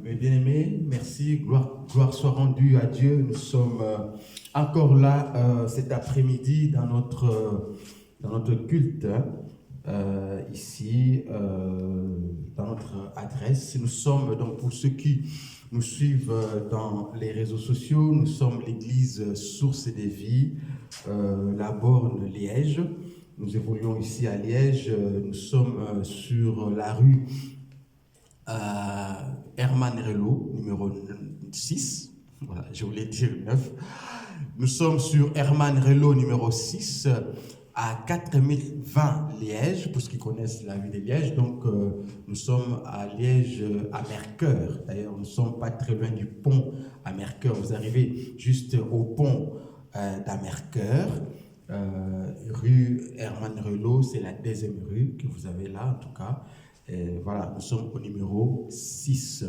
Mes bien-aimés, merci, gloire soit rendue à Dieu. Nous sommes encore là cet après-midi dans notre culte, ici, dans notre adresse. Nous sommes, donc pour ceux qui nous suivent dans les réseaux sociaux, nous sommes l'église Source des Vies, la Borne Liège. Nous évoluons ici à Liège, nous sommes sur la rue Herman Relo, numéro 6, voilà, je voulais dire 9. Nous sommes sur Herman Relo, numéro 6, à 4020 Liège, pour ceux qui connaissent la ville de Liège. Donc, nous sommes à Liège, à Mercœur. D'ailleurs, nous ne sommes pas très loin du pont à Mercœur. Vous arrivez juste au pont d'Amercœur. Rue Herman Relo, c'est la deuxième rue que vous avez là, en tout cas. Et voilà, nous sommes au numéro 6.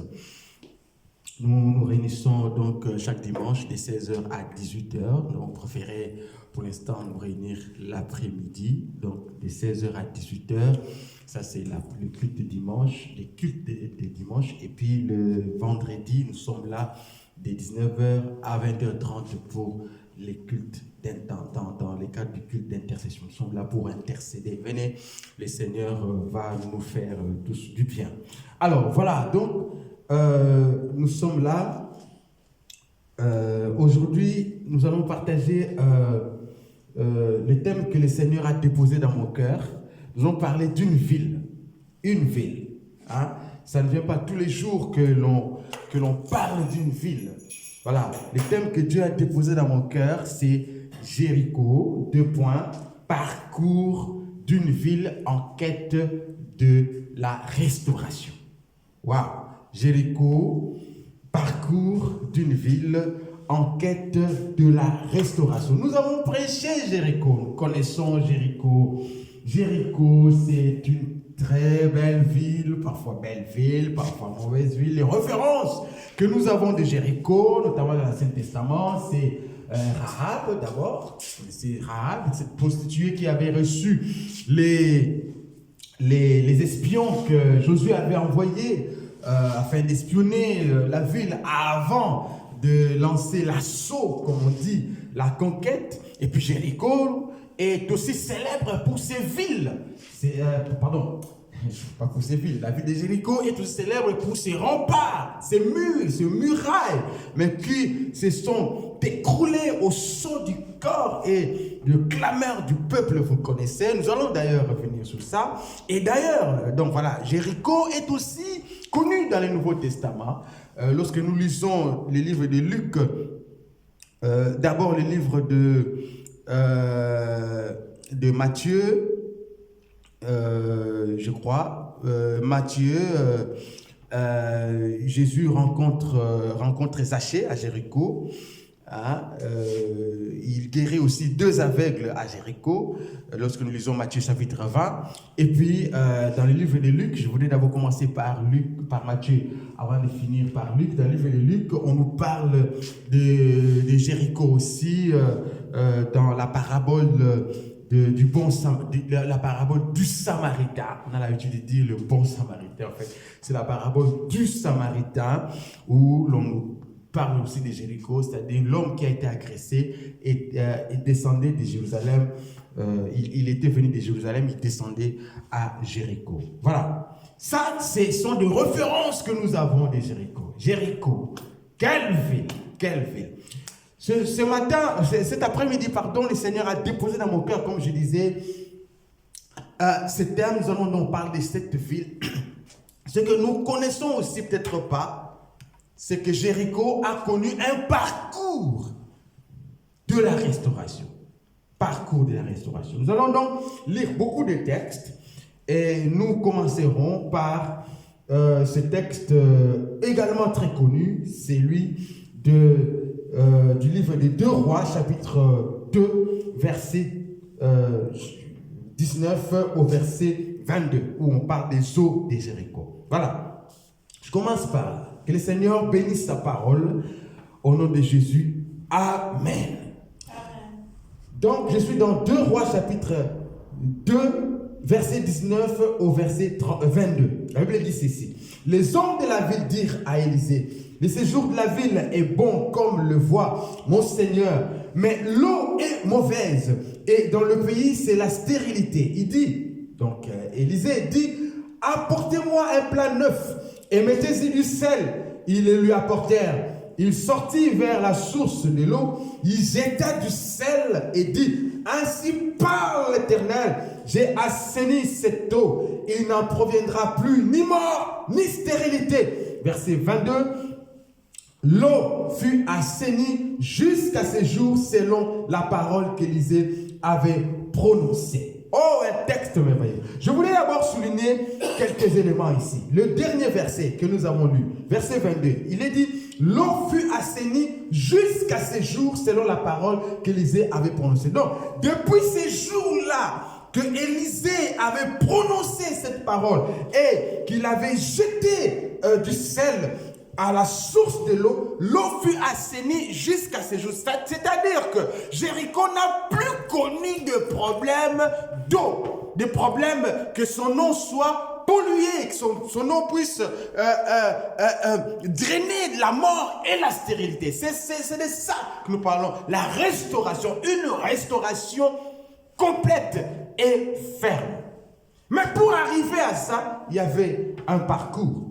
Nous nous réunissons donc chaque dimanche de 16h à 18h. Nous préférons pour l'instant nous réunir l'après-midi, donc de 16h à 18h. Ça, c'est le culte de dimanche, les cultes de dimanche. Et puis le vendredi, nous sommes là de 19h à 20h30 pour les cultes dans les cadres du culte d'intercession. Nous sommes là pour intercéder. Venez, le Seigneur va nous faire tous du bien. Alors voilà, donc nous sommes là. Aujourd'hui, nous allons partager le thème que le Seigneur a déposé dans mon cœur. Nous allons parler d'une ville. Une ville. Hein? Ça ne vient pas tous les jours que l'on parle d'une ville. Voilà, le thème que Dieu a déposé dans mon cœur, c'est Jéricho, parcours d'une ville en quête de la restauration. Waouh, Jéricho, parcours d'une ville en quête de la restauration. Nous avons prêché Jéricho, nous connaissons Jéricho. Jéricho, c'est une très belle ville, parfois mauvaise ville. Les références que nous avons de Jéricho, notamment dans l'Ancien Testament, c'est Rahab d'abord. C'est Rahab, cette prostituée qui avait reçu les espions que Josué avait envoyés afin d'espionner la ville avant de lancer l'assaut, comme on dit, la conquête. Et puis Jéricho est aussi célèbre pour ses villes. Pas pour ses villes. La ville de Jéricho est aussi célèbre pour ses remparts, ses murs, ses murailles, mais qui se sont écroulés au son du corps et de clameur du peuple, vous connaissez. Nous allons d'ailleurs revenir sur ça. Et d'ailleurs, donc voilà, Jéricho est aussi connu dans le Nouveau Testament. Lorsque nous lisons les livres de Luc, d'abord le livre de Matthieu, je crois, Matthieu, Jésus rencontre Zachée à Jéricho. Hein, il guérit aussi 2 aveugles à Jéricho, lorsque nous lisons Matthieu chapitre 20. Et puis, dans le livre de Luc, je voulais d'abord commencer par Matthieu, avant de finir par Luc. Dans le livre de Luc, on nous parle de Jéricho aussi, dans la parabole la parabole du Samaritain. On a l'habitude de dire le bon Samaritain, en fait. C'est la parabole du Samaritain où l'on nous parle aussi de Jéricho, c'est-à-dire l'homme qui a été agressé et descendait de Jérusalem. Il était venu de Jérusalem, il descendait à Jéricho. Voilà. Ça, ce sont des références que nous avons de Jéricho. Jéricho, quelle ville, quelle ville. Ce matin, cet après-midi, pardon, le Seigneur a déposé dans mon cœur, comme je disais, ce thème. Nous allons donc parler de cette ville. Ce que nous connaissons aussi peut-être pas, c'est que Jéricho a connu un parcours de la restauration. Parcours de la restauration. Nous allons donc lire beaucoup de textes et nous commencerons par ce texte également très connu, c'est celui du livre des 2 Rois, chapitre 2, verset 19 au verset 22, où on parle des eaux de Jéricho. Voilà. Je commence par là. Que le Seigneur bénisse sa parole au nom de Jésus. Amen. Donc, je suis dans 2 Rois, chapitre 2, verset 19 au verset 22. La Bible dit ceci. Les hommes de la ville dirent à Élisée, le séjour de la ville est bon comme le voit mon Seigneur, mais l'eau est mauvaise et dans le pays c'est la stérilité. Il dit, donc Élisée dit, apportez-moi un plat neuf et mettez-y du sel. Ils le lui apportèrent. Il sortit vers la source de l'eau, il jeta du sel et dit, ainsi parle l'Éternel, j'ai assaini cette eau, il n'en proviendra plus ni mort ni stérilité. Verset 22, l'eau fut assainie jusqu'à ce jour selon la parole qu'Élisée avait prononcée. Oh, un texte merveilleux. Je voulais d'abord souligner quelques éléments ici. Le dernier verset que nous avons lu, verset 22, il est dit, l'eau fut assainie jusqu'à ce jour selon la parole qu'Élisée avait prononcée. Donc, depuis ces jours-là, que Élisée avait prononcé cette parole et qu'il avait jeté du sel à la source de l'eau, l'eau fut assainie jusqu'à ce jour. C'est-à-dire que Jéricho n'a plus connu de problème d'eau, de problème que son eau soit polluée, que son eau puisse drainer la mort et la stérilité. C'est de ça que nous parlons, la restauration, une restauration complète et ferme. Mais pour arriver à ça, il y avait un parcours.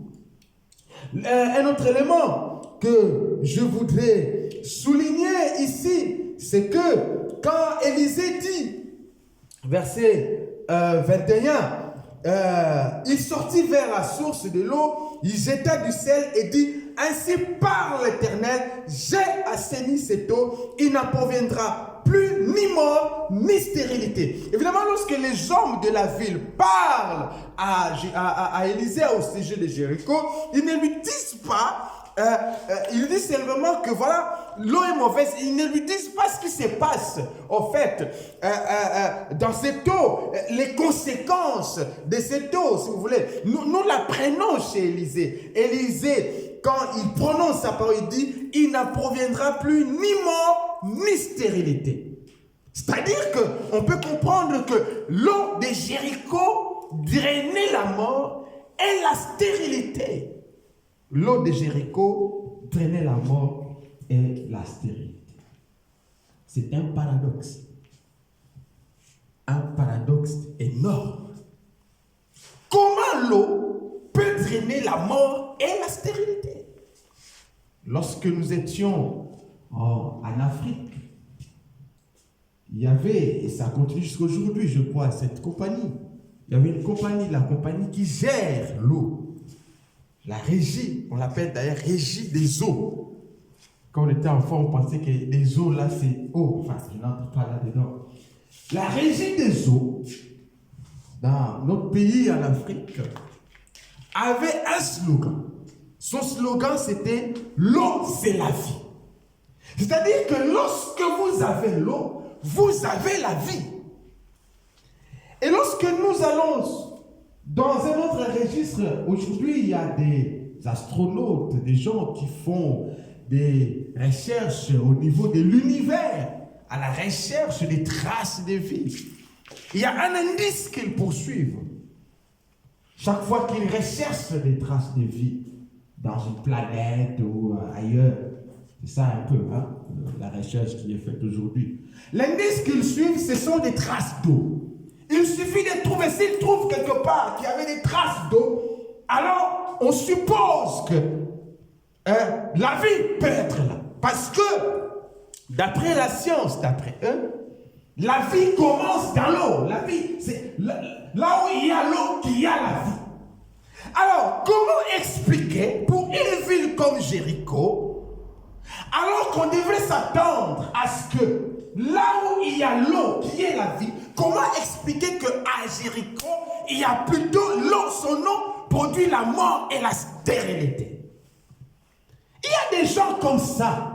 Un autre élément que je voudrais souligner ici, c'est que quand Élisée dit, verset 21, il sortit vers la source de l'eau, il jeta du sel et dit, ainsi parle l'Éternel, j'ai assaini cette eau, il n'en proviendra plus ni mort ni stérilité. Évidemment, lorsque les hommes de la ville parlent à Élisée au sujet de Jéricho, ils ne lui disent pas, ils lui disent simplement que voilà, l'eau est mauvaise. Ils ne lui disent pas ce qui se passe, au fait, dans cette eau, les conséquences de cette eau, si vous voulez. Nous la prenons chez Élisée. Élisée, quand il prononce sa parole, il dit, il n'en proviendra plus ni mort, ni stérilité. C'est-à-dire qu'on peut comprendre que l'eau de Jéricho drainait la mort et la stérilité. L'eau de Jéricho drainait la mort et la stérilité. C'est un paradoxe. Un paradoxe énorme. Comment l'eau peut drainer la mort et la stérilité? Lorsque nous étions en Afrique, il y avait, et ça continue jusqu'à aujourd'hui, je crois, cette compagnie. Il y avait une compagnie, la compagnie qui gère l'eau. La régie, on l'appelle d'ailleurs régie des eaux. Quand on était enfant, on pensait que les eaux là, c'est eau. Enfin, je n'entre pas là-dedans. La régie des eaux, dans notre pays, en Afrique, avait un slogan. Son slogan, c'était « L'eau, c'est la vie ». C'est-à-dire que lorsque vous avez l'eau, vous avez la vie. Et lorsque nous allons dans un autre registre, aujourd'hui, il y a des astronautes, des gens qui font des recherches au niveau de l'univers, à la recherche des traces de vie. Il y a un indice qu'ils poursuivent. Chaque fois qu'ils recherchent des traces de vie dans une planète ou ailleurs, c'est ça un peu, hein, la recherche qui est faite aujourd'hui. L'indice qu'ils suivent, ce sont des traces d'eau. Il suffit de trouver, s'ils trouvent quelque part qu'il y avait des traces d'eau, alors on suppose que la vie peut être là. Parce que, d'après la science, d'après eux, la vie commence dans l'eau. La vie, c'est là où il y a l'eau qu'il y a la vie. Alors, comment expliquer pour une ville comme Jéricho, alors qu'on devrait s'attendre à ce que là où il y a l'eau qui est la vie, comment expliquer qu'à Jéricho, il y a plutôt l'eau, son eau produit la mort et la stérilité? Il y a des gens comme ça.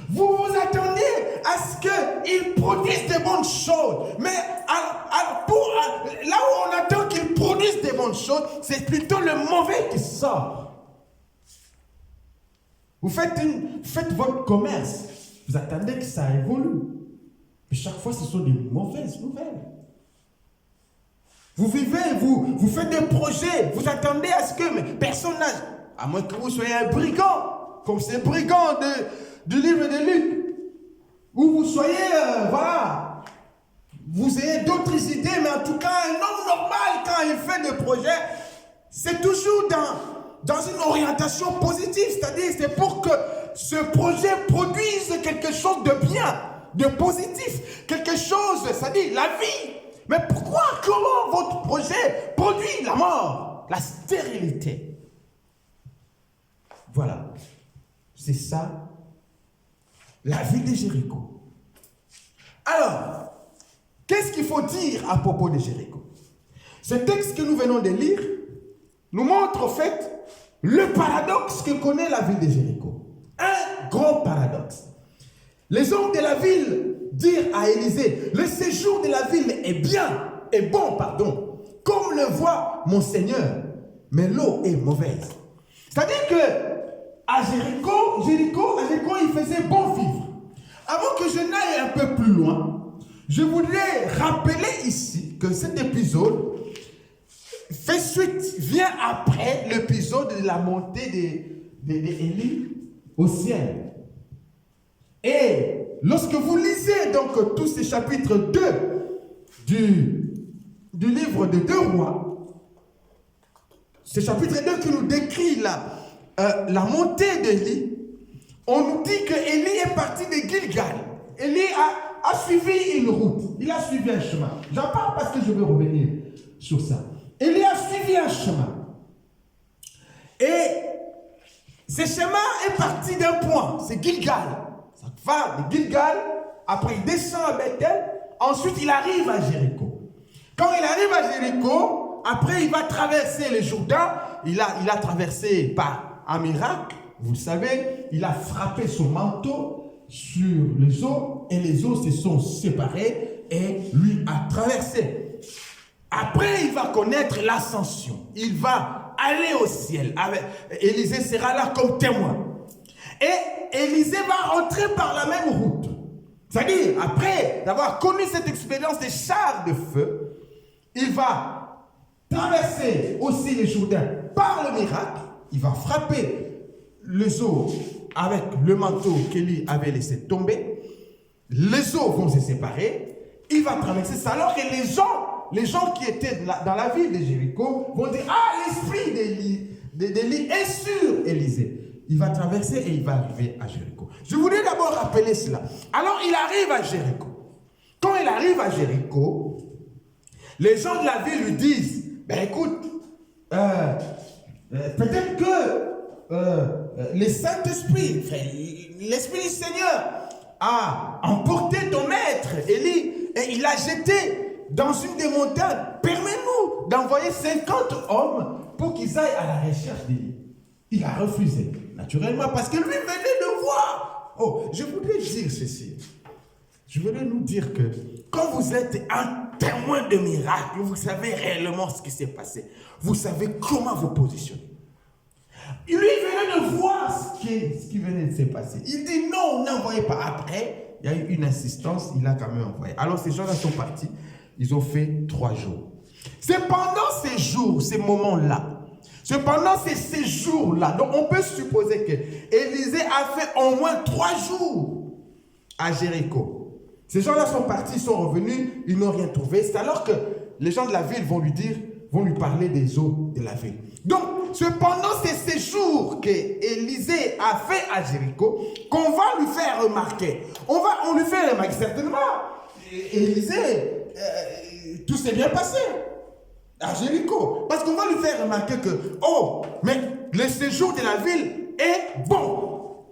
Vous vous attendez à ce qu'ils produisent des bonnes choses. Mais là où on attend qu'ils produisent des bonnes choses, c'est plutôt le mauvais qui sort. Vous faites votre commerce. Vous attendez que ça évolue. Mais chaque fois, ce sont des mauvaises nouvelles. Vous vivez, vous faites des projets, vous attendez à ce que mais personne n'a... À moins que vous soyez un brigand, comme ces brigands du livre de Luc. Ou vous soyez, voilà, vous ayez d'autres idées, mais en tout cas, un homme normal, quand il fait des projets, c'est toujours dans une orientation positive, c'est-à-dire c'est pour que ce projet produise quelque chose de bien, de positif, quelque chose, c'est-à-dire la vie. Mais pourquoi, comment votre projet produit la mort, la stérilité? Voilà, c'est ça, la ville de Jéricho. Alors, qu'est-ce qu'il faut dire à propos de Jéricho? Ce texte que nous venons de lire nous montre en fait le paradoxe que connaît la ville de Jéricho. Un grand paradoxe. Les hommes de la ville dirent à Élisée, le séjour de la ville est bon, comme le voit mon Seigneur, mais l'eau est mauvaise. C'est-à-dire que à Jéricho, il faisait bon vivre. Avant que je n'aille un peu plus loin, je voudrais rappeler ici que cet épisode vient après l'épisode de la montée d'Élie au ciel. Et lorsque vous lisez donc tous ces chapitres 2 du livre de 2 Rois, ce chapitre 2 qui nous décrit la montée d'Élie, on nous dit que Élie est parti de Gilgal. Élie a suivi une route, il a suivi un chemin. J'en parle parce que je veux revenir sur ça. Élie a suivi un chemin. Et ce chemin est parti d'un point, c'est Gilgal. Ça va de Gilgal, après il descend à Bethel, ensuite il arrive à Jéricho. Quand il arrive à Jéricho, après il va traverser le Jourdain, il a traversé par un miracle, vous le savez, il a frappé son manteau sur les eaux et les eaux se sont séparées et lui a traversé. Après, il va connaître l'ascension. Il va aller au ciel. Élisée sera là comme témoin. Et Élisée va rentrer par la même route. C'est-à-dire, après d'avoir connu cette expérience des chars de feu, il va traverser aussi les Jourdains par le miracle. Il va frapper les eaux avec le manteau qu'Élie avait laissé tomber. Les eaux vont se séparer. Il va traverser ça alors que les gens qui étaient dans la ville de Jéricho vont dire, ah, l'esprit d'Élie est sur Élisée. Il va traverser et il va arriver à Jéricho. Je voudrais d'abord rappeler cela. Alors il arrive à Jéricho. Quand il arrive à Jéricho, les gens de la ville lui disent, ben écoute, peut-être que le Saint-Esprit, l'Esprit du Seigneur a emporté ton maître, Élie, et il l'a jeté dans une des montagnes. Permets-nous d'envoyer 50 hommes pour qu'ils aillent à la recherche d'Élie. Il a refusé, naturellement, parce que lui venait de voir. Oh, je voudrais dire ceci. Je voudrais nous dire que quand vous êtes un témoin de miracle, vous savez réellement ce qui s'est passé. Vous savez comment vous positionner. Lui venait de voir ce qui venait de se passer. Il dit non, n'envoyez pas. Après, il y a eu une insistance, il a quand même envoyé. Alors ces gens-là sont partis. Ils ont fait 3 jours. C'est pendant ces jours, ces moments-là, c'est pendant ces séjours-là, donc on peut supposer que Élisée a fait au moins 3 jours à Jéricho. Ces gens-là sont partis, ils sont revenus, ils n'ont rien trouvé. C'est alors que les gens de la ville vont lui parler des eaux de la ville. Donc, c'est pendant ces séjours qu'Élisée a fait à Jéricho qu'on va lui faire remarquer. On lui fait remarquer certainement. Élisée, tout s'est bien passé à Jéricho. Parce qu'on va lui faire remarquer que, oh, mais le séjour de la ville est bon.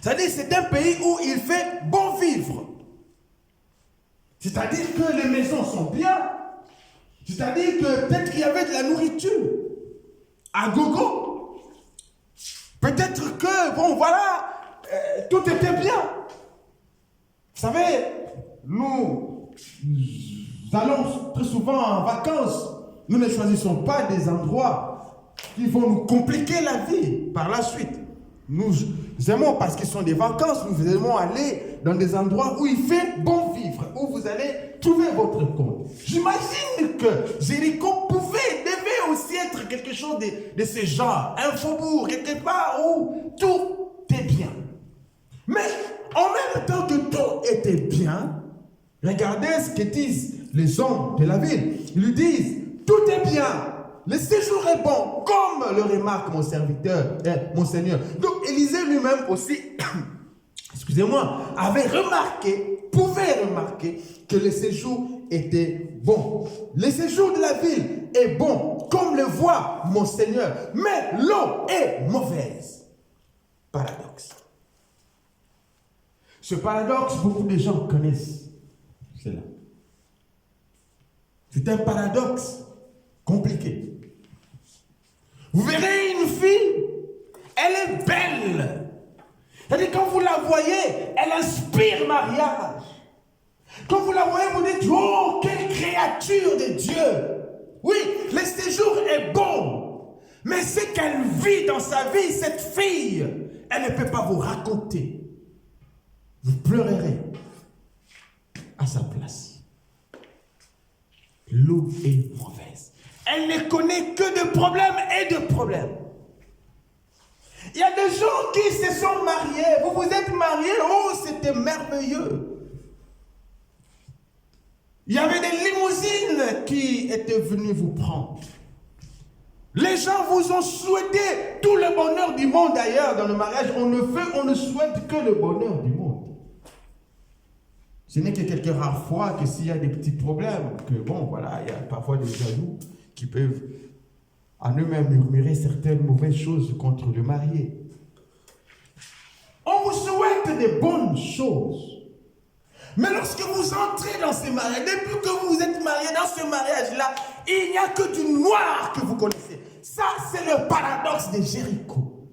C'est-à-dire c'est un pays où il fait bon vivre. C'est-à-dire que les maisons sont bien. C'est-à-dire que peut-être qu'il y avait de la nourriture à gogo. Peut-être que, bon, voilà, tout était bien. Vous savez, nous allons très souvent en vacances. Nous ne choisissons pas des endroits qui vont nous compliquer la vie par la suite. Nous aimons, parce qu'ils sont des vacances, nous aimons aller dans des endroits où il fait bon vivre, où vous allez trouver votre compte. J'imagine que Jéricho devait aussi être quelque chose de ce genre, un faubourg, quelque part où tout est bien. Mais en même temps que tout était bien, regardez ce que disent les hommes de la ville. Ils lui disent, tout est bien. Le séjour est bon, comme le remarque mon serviteur, mon Seigneur. Donc Élisée lui-même aussi, excusez-moi, pouvait remarquer que le séjour était bon. Le séjour de la ville est bon, comme le voit mon Seigneur, mais l'eau est mauvaise. Paradoxe. Ce paradoxe, beaucoup de gens connaissent cela. C'est un paradoxe compliqué. Vous verrez une fille, elle est belle. C'est-à-dire quand vous la voyez, elle inspire mariage. Quand vous la voyez, vous dites, oh, quelle créature de Dieu. Oui, le séjour est bon. Mais ce qu'elle vit dans sa vie, cette fille, elle ne peut pas vous raconter. Vous pleurerez à sa place. L'eau est mauvaise. Elle ne connaît que de problèmes et de problèmes. Il y a des gens qui se sont mariés. Vous vous êtes mariés, oh, c'était merveilleux. Il y avait des limousines qui étaient venues vous prendre. Les gens vous ont souhaité tout le bonheur du monde. D'ailleurs, dans le mariage, on ne souhaite que le bonheur du monde. Ce n'est que quelques rares fois que s'il y a des petits problèmes, que bon, voilà, il y a parfois des jaloux qui peuvent en eux-mêmes murmurer certaines mauvaises choses contre le marié. On vous souhaite des bonnes choses. Mais lorsque vous entrez dans ce mariage, depuis que vous êtes marié dans ce mariage-là, il n'y a que du noir que vous connaissez. Ça, c'est le paradoxe de Jéricho.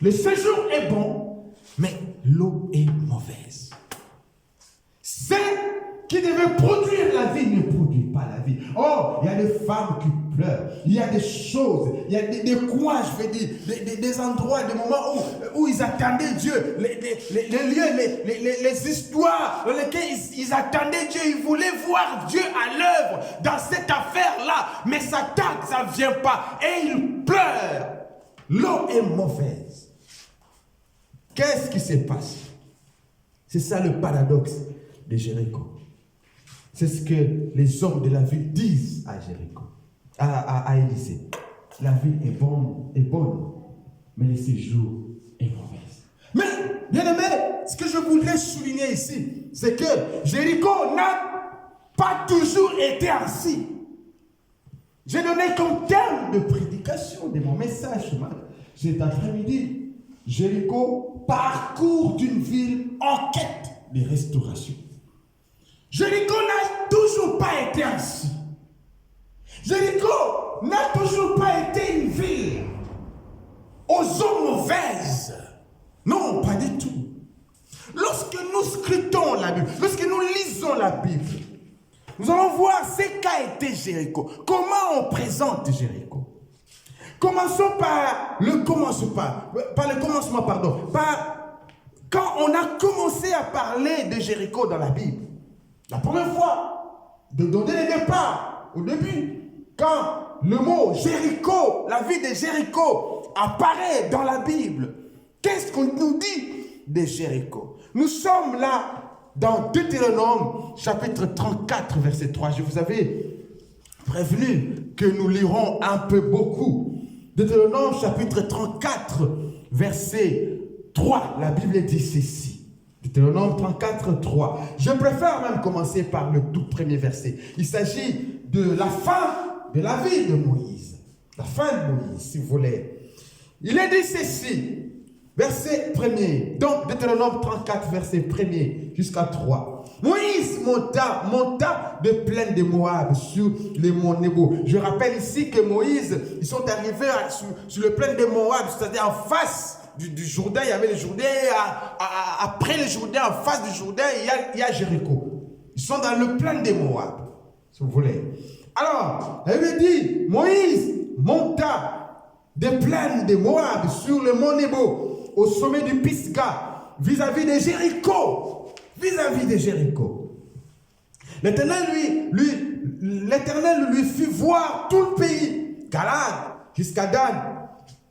Le séjour est bon, mais l'eau est mauvaise. C'est qui devait produire la vie ne produit pas la vie. Oh, il y a des femmes qui pleurent. Il y a des choses, il y a des coins, je veux dire, des endroits, des moments où ils attendaient Dieu. Les lieux, les histoires dans lesquelles ils attendaient Dieu. Ils voulaient voir Dieu à l'œuvre dans cette affaire-là. Mais ça tarde, ça ne vient pas. Et ils pleurent. L'eau est mauvaise. Qu'est-ce qui se passe? C'est ça le paradoxe de Jéricho. C'est ce que les hommes de la ville disent à Jéricho, à Élisée. La ville est bonne, mais le séjour est mauvaise. Mais, bien aimé, ce que je voudrais souligner ici, c'est que Jéricho n'a pas toujours été ainsi. J'ai donné comme terme de prédication de mon message cet après-midi. Jéricho, parcours d'une ville en quête de restauration. Jéricho n'a toujours pas été ainsi. Jéricho n'a toujours pas été une ville aux eaux mauvaises. Non, pas du tout. Lorsque nous scrutons la Bible, lorsque nous lisons la Bible, nous allons voir ce qu'a été Jéricho. Comment on présente Jéricho. Commençons par le commencement, quand on a commencé à parler de Jéricho dans la Bible. La première fois, dès le départ, au début, quand le mot Jéricho, la ville de Jéricho apparaît dans la Bible, qu'est-ce qu'on nous dit de Jéricho? Nous sommes là dans Deutéronome, chapitre 34, verset 3. Je vous avais prévenu que nous lirons un peu beaucoup. Deutéronome, chapitre 34, verset 3. La Bible dit ceci. Deutéronome 34, 3. Je préfère même commencer par le tout premier verset. Il s'agit de la fin de la vie de Moïse. La fin de Moïse, si vous voulez. Il est dit ceci, verset 1er. Donc, Deutéronome 34, verset 1er jusqu'à 3. Moïse monta de plaine de Moab sur les monts Nebo. Je rappelle ici que Moïse, ils sont arrivés sur le plaine de Moab, c'est-à-dire en face du Jourdain. Il y avait le Jourdain, après le Jourdain, en face du Jourdain, il y a Jéricho. Ils sont dans le plaine de Moab, si vous voulez. Alors, elle lui dit, Moïse monta des plaines de Moab sur le mont Nebo. au sommet du Pisga, vis-à-vis de Jéricho. Vis-à-vis de Jéricho. L'Éternel lui fit voir tout le pays, Galad jusqu'à Dan,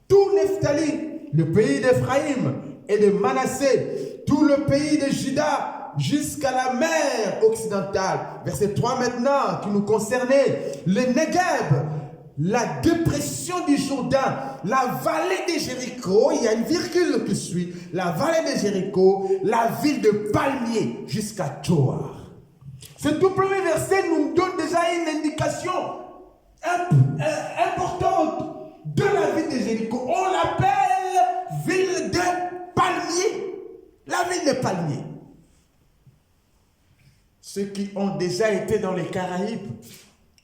tout Nephtali, le pays d'Éphraïm et de Manassé, tout le pays de Juda, jusqu'à la mer occidentale. Verset 3 maintenant, qui nous concernait, le Negev, la dépression du Jourdain, la vallée de Jéricho, il y a une virgule qui suit, la vallée de Jéricho, la ville de palmiers, jusqu'à Tsoar. Ce tout premier verset nous donne déjà une indication importante de la ville de Jéricho. On l'appelle ville de palmiers. La ville de palmiers. Ceux qui ont déjà été dans les Caraïbes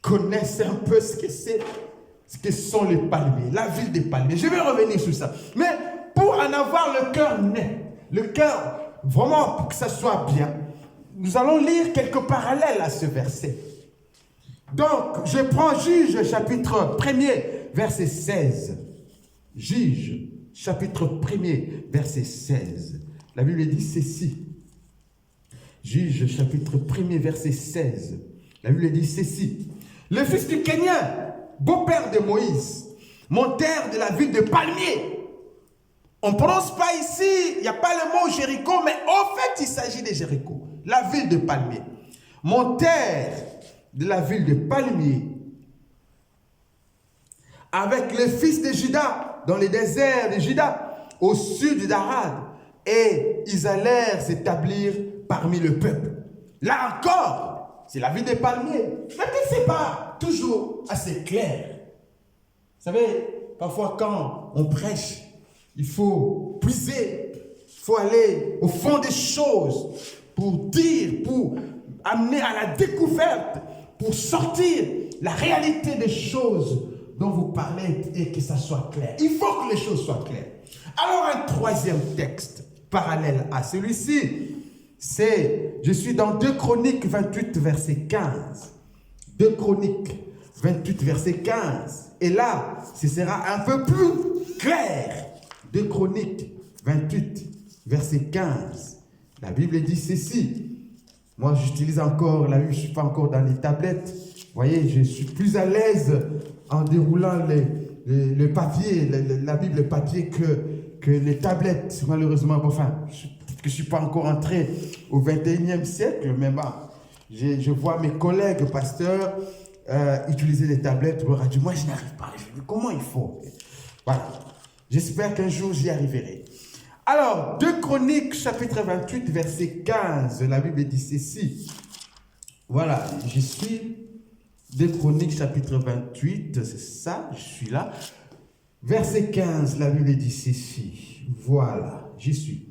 connaissent un peu ce que sont les palmiers, la ville des palmiers. Je vais revenir sur ça. Mais pour en avoir le cœur net, le cœur vraiment pour que ça soit bien, nous allons lire quelques parallèles à ce verset. Donc, je prends Juge, chapitre 1er, verset 16. Juge, chapitre 1er, verset 16. La Bible dit ceci. Juge, chapitre 1er, verset 16. La Bible dit ceci. Le fils du Kénien, beau-père de Moïse, montèrent de la ville de Palmiers. On ne prononce pas ici, il n'y a pas le mot Jéricho, mais en fait, il s'agit de Jéricho, la ville de Palmiers. Montèrent de la ville de Palmiers avec les fils de Juda dans les déserts de Juda, au sud d'Arad, et ils allèrent s'établir parmi le peuple. Là encore, c'est la ville des palmiers. Mais ce n'est pas toujours assez clair. Vous savez, parfois quand on prêche, il faut puiser, il faut aller au fond des choses pour dire, pour amener à la découverte, pour sortir la réalité des choses dont vous parlez et que ça soit clair. Il faut que les choses soient claires. Alors un troisième texte parallèle à celui-ci, je suis dans 2 Chroniques 28, verset 15. 2 Chroniques 28, verset 15. Et là, ce sera un peu plus clair. 2 Chroniques 28, verset 15. La Bible dit ceci. Moi, j'utilise encore, la Bible, je ne suis pas encore dans les tablettes. Vous voyez, je suis plus à l'aise en déroulant le papier, la Bible papier que les tablettes. Malheureusement, enfin, peut-être que je ne suis pas encore entré au 21e siècle, mais bah, je vois mes collègues pasteurs utiliser les tablettes pour radio. Moi, je n'arrive pas. Comment il faut? Voilà. J'espère qu'un jour, j'y arriverai. Alors, 2 Chroniques, chapitre 28, verset 15, la Bible dit ceci. Voilà, j'y suis. 2 Chroniques, chapitre 28, c'est ça, je suis là. Verset 15, la Bible dit ceci. Voilà, j'y suis.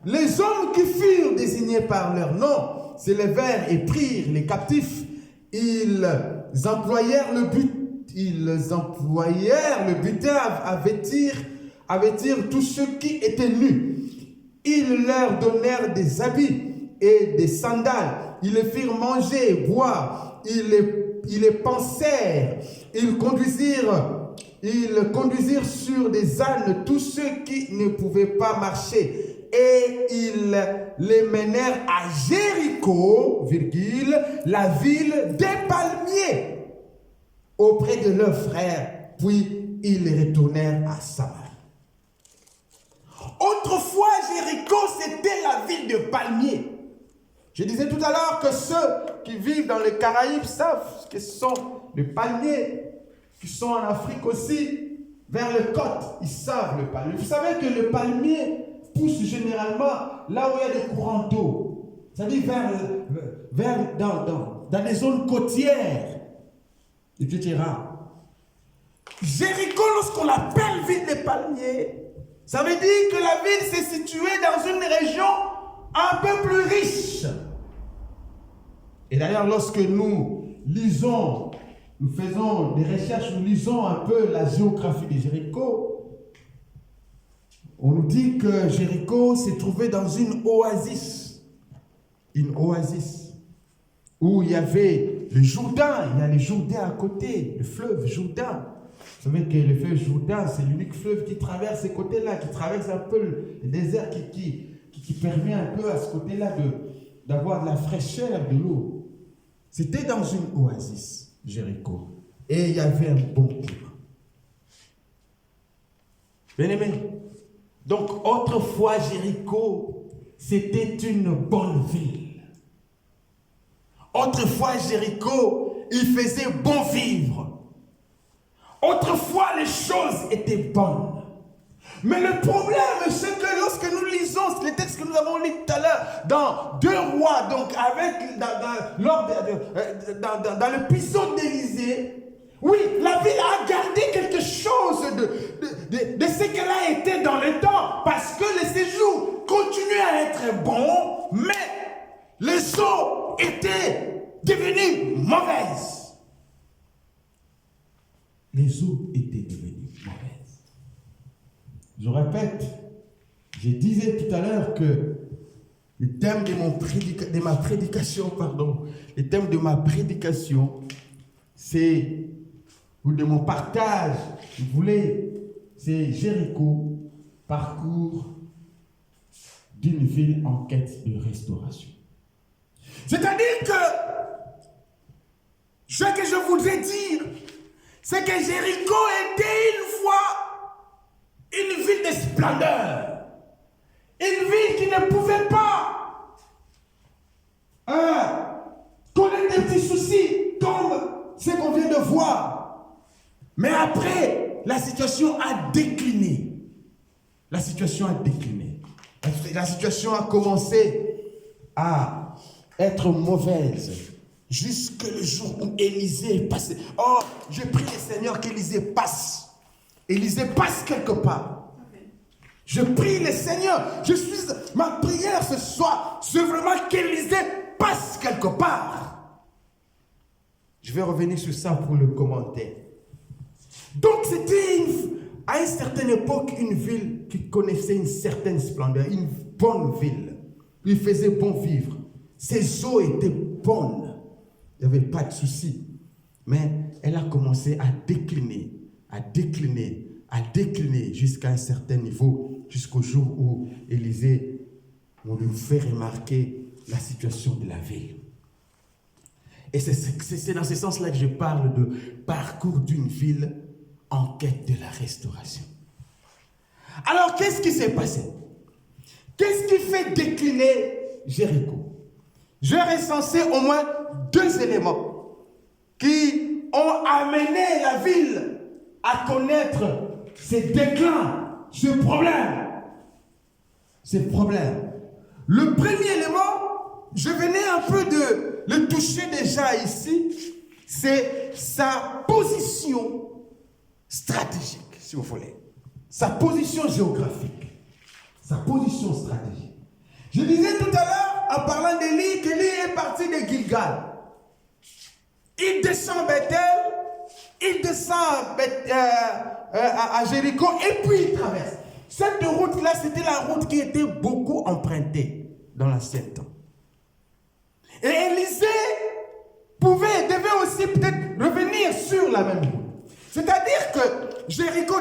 Les hommes qui furent désignés par leur nom s'élevèrent et prirent les captifs. Ils employèrent le butin à vêtir tous ceux qui étaient nus. Ils leur donnèrent des habits et des sandales. Ils les firent manger et boire. Ils les pansèrent. Ils conduisirent sur des ânes tous ceux qui ne pouvaient pas marcher. Et ils les menèrent à Jéricho, la ville des palmiers, auprès de leurs frères. Puis ils les retournèrent à Samarie. Autrefois, Jéricho, c'était la ville de palmiers. Je disais tout à l'heure que ceux qui vivent dans les Caraïbes savent ce que sont les palmiers, qui sont en Afrique aussi, vers les côtes. Ils savent le palmier. Vous savez que le palmier pousse généralement là où il y a des courants d'eau. C'est-à-dire dans les zones côtières, etc. Jéricho, lorsqu'on l'appelle ville des palmiers, ça veut dire que la ville s'est située dans une région un peu plus riche. Et d'ailleurs, lorsque nous lisons, nous faisons des recherches, nous lisons un peu la géographie de Jéricho, on nous dit que Jéricho s'est trouvé dans une oasis, où il y avait le Jourdain, il y a le Jourdain à côté, le fleuve Jourdain. Vous savez que le fleuve Jourdain, c'est l'unique fleuve qui traverse ces côtés-là, qui traverse un peu le désert, qui permet un peu à ce côté-là d'avoir de la fraîcheur de l'eau. C'était dans une oasis, Jéricho, et il y avait un bon climat. Bien aimé, donc autrefois Jéricho, c'était une bonne ville. Autrefois Jéricho, il faisait bon vivre. Autrefois, les choses étaient bonnes. Mais le problème, c'est que lorsque nous lisons les textes que nous avons lus tout à l'heure, dans 2 Rois, donc dans l'épisode d'Élisée, oui, la ville a gardé quelque chose de ce qu'elle a été dans le temps, parce que le séjour continuait à être bon, mais les eaux étaient devenues mauvaises. Les eaux étaient devenues mauvaises. Je répète, je disais tout à l'heure que le thème de ma prédication, c'est, ou de mon partage, vous voulez, c'est Jéricho, parcours d'une ville en quête de restauration. C'est-à-dire que ce que je voudrais dire, c'est que Jéricho était une fois une ville de splendeur. Une ville qui ne pouvait pas connaître des petits soucis comme ce qu'on vient de voir. Mais après, la situation a décliné. La situation a décliné. La situation a commencé à être mauvaise. Jusque le jour où Élisée est passé. Oh, je prie le Seigneur qu'Élisée passe. Élisée passe quelque part. Je prie le Seigneur. Ma prière ce soir, c'est vraiment qu'Élisée passe quelque part. Je vais revenir sur ça pour le commenter. Donc c'était à une certaine époque une ville qui connaissait une certaine splendeur, une bonne ville. Il faisait bon vivre. Ses eaux étaient bonnes. Il n'y avait pas de souci. Mais elle a commencé à décliner jusqu'à un certain niveau, jusqu'au jour où Élisée lui fait remarquer la situation de la ville. Et c'est dans ce sens-là que je parle de parcours d'une ville en quête de la restauration. Alors, qu'est-ce qui s'est passé? Qu'est-ce qui fait décliner Jéricho? J'ai recensé au moins 2 éléments qui ont amené la ville à connaître ces déclins, ce problème. Le premier élément, je venais un peu de le toucher déjà ici, c'est sa position stratégique, si vous voulez. Sa position géographique. Sa position stratégique. Je disais tout à l'heure, en parlant d'Élie, qu'Élie est parti de Gilgal. Il descend Bethel, il descend à Jéricho, et puis il traverse. Cette route-là, c'était la route qui était beaucoup empruntée dans l'ancien temps. Et Élisée devait aussi peut-être revenir sur la même route. C'est-à-dire que Jéricho,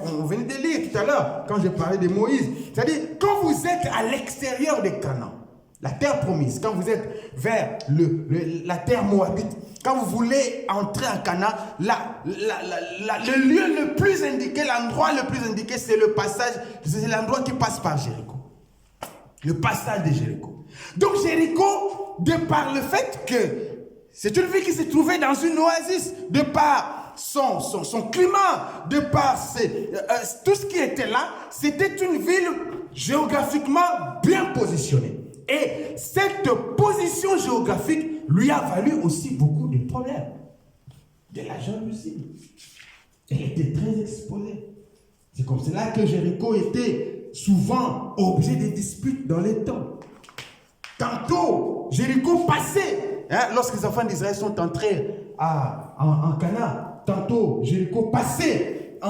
on venait de lire tout à l'heure, quand j'ai parlé de Moïse, c'est-à-dire quand vous êtes à l'extérieur de Canaan, la terre promise, quand vous êtes vers la terre moabite, quand vous voulez entrer en Canaan, le lieu le plus indiqué, l'endroit le plus indiqué, c'est le passage, c'est l'endroit qui passe par Jéricho. Le passage de Jéricho. Donc Jéricho, de par le fait que c'est une ville qui se trouvait dans une oasis, de par son climat, de par tout ce qui était là, c'était une ville géographiquement bien positionnée. Et cette position géographique lui a valu aussi beaucoup de problèmes. De la jalousie. Elle était très exposée. C'est comme cela que Jéricho était souvent objet de disputes dans les temps. Tantôt, Jéricho passait, lorsque les enfants d'Israël sont entrés en Canaan, tantôt Jéricho passait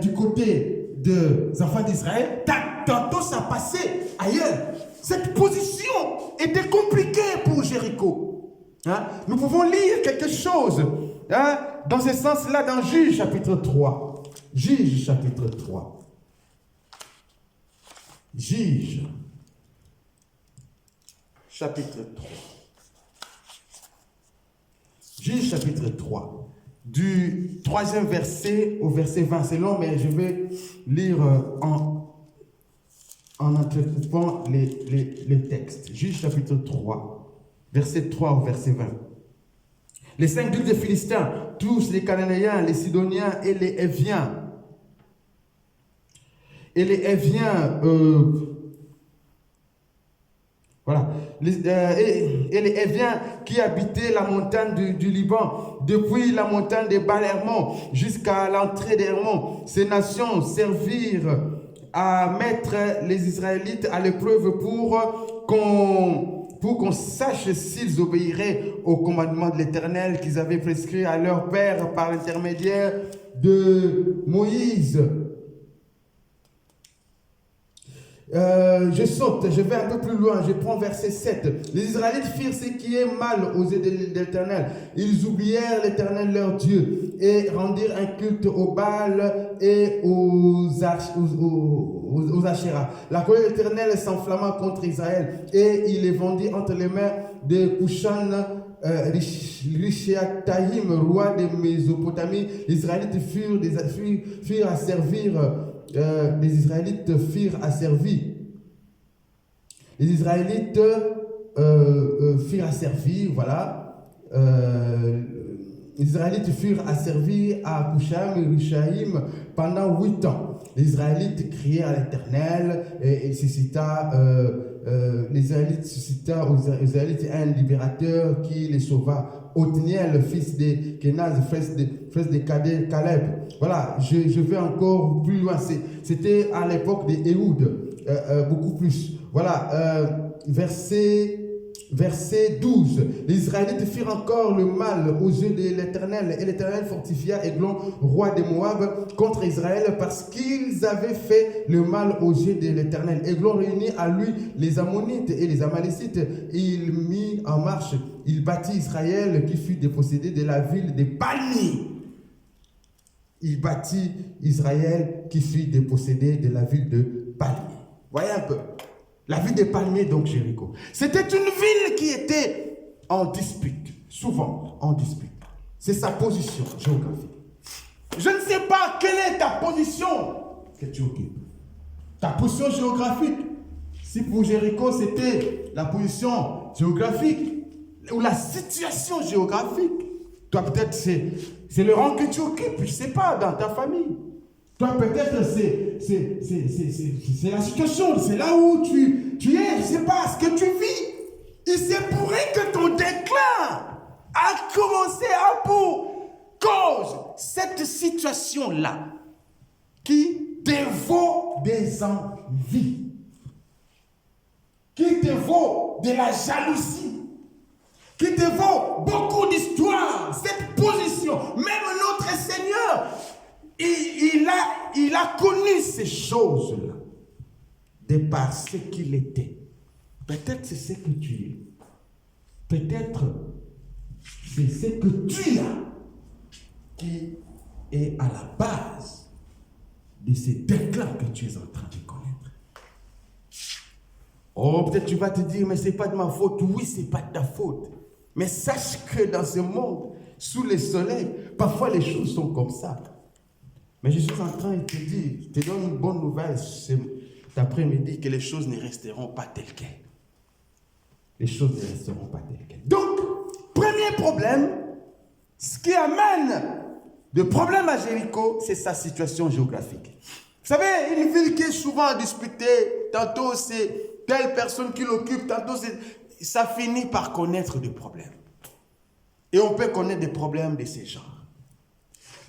du côté des enfants d'Israël, tantôt ça passait ailleurs. Cette position était compliquée pour Jéricho. Nous pouvons lire quelque chose dans ce sens-là dans Juge chapitre 3. Juge chapitre 3. Juge chapitre 3. Juge chapitre 3. Du 3e verset au verset 20. C'est long, mais je vais lire en entrecoupant les textes. Juge chapitre 3, verset 3 au verset 20. Les 5 ducs des Philistins, tous les Cananéens, les Sidoniens et les Éviens. Et les Éviens, voilà. Et les Éviens qui habitaient la montagne du Liban, depuis la montagne de Baal-Hermon jusqu'à l'entrée d'Hermon, ces nations servirent à mettre les Israélites à l'épreuve pour qu'on sache s'ils obéiraient au commandement de l'Éternel qu'ils avaient prescrit à leur père par l'intermédiaire de Moïse. Je saute, je vais un peu plus loin, je prends verset 7. Les Israélites firent ce qui est mal aux yeux de l'Éternel. Ils oublièrent l'Éternel leur Dieu et rendirent un culte aux Baal et aux Ashéras. La colère de l'Éternel s'enflamma contre Israël et il les vendit entre les mains de Cushan Rishathaïm, roi de Mésopotamie. Les Israélites firent asservir. Les Israélites firent asservir. Les Israélites firent asservir, voilà. Les Israélites furent asservis à Cushan et Rishathaïm pendant 8 ans. Les Israélites criaient à l'Éternel et il suscita, les Israélites suscita aux Israélites un libérateur qui les sauva. Othniel, fils de Kenaz, fils de Caleb. Voilà, je vais encore plus loin. C'était à l'époque de Ehud, beaucoup plus. Voilà, verset 12. Les Israélites firent encore le mal aux yeux de l'Éternel, et l'Éternel fortifia Églon, roi de Moab, contre Israël, parce qu'ils avaient fait le mal aux yeux de l'Éternel. Églon réunit à lui les Ammonites et les Amalécites, et il mit en marche. Il bâtit Israël, qui fut dépossédé de la ville de Palmi. Il bâtit Israël, qui fut dépossédé de la ville de Palmi. Voyez un peu. La ville de Palmiers, donc Jéricho. C'était une ville qui était en dispute, souvent en dispute. C'est sa position géographique. Je ne sais pas quelle est ta position que tu occupes. Ta position géographique. Si pour Jéricho, c'était la position géographique ou la situation géographique. Toi, peut-être, c'est le rang que tu occupes, je ne sais pas, dans ta famille. Toi, peut-être, c'est la situation, c'est là où tu es, je ne sais pas, ce que tu vis. Il se pourrait que ton déclin a commencé à pour cause cette situation-là qui dévore des envies, qui dévore de la jalousie, qui dévore beaucoup d'histoires, cette position. Même notre Seigneur, il a connu ces choses-là, de par ce qu'il était. Peut-être c'est ce que tu es. Peut-être c'est ce que tu as qui est à la base de ces déclins que tu es en train de connaître. Oh, peut-être tu vas te dire, mais ce n'est pas de ma faute. Oui, ce n'est pas de ta faute. Mais sache que dans ce monde, sous le soleil, parfois les choses sont comme ça. Mais je suis en train de te dire, je te donne une bonne nouvelle cet après-midi, que les choses ne resteront pas telles quelles. Les choses ne resteront pas telles quelles. Donc, premier problème, ce qui amène de problème à Jéricho, c'est sa situation géographique. Vous savez, une ville qui est souvent disputée, tantôt c'est telle personne qui l'occupe, tantôt ça finit par connaître des problèmes. Et on peut connaître des problèmes de ce genre.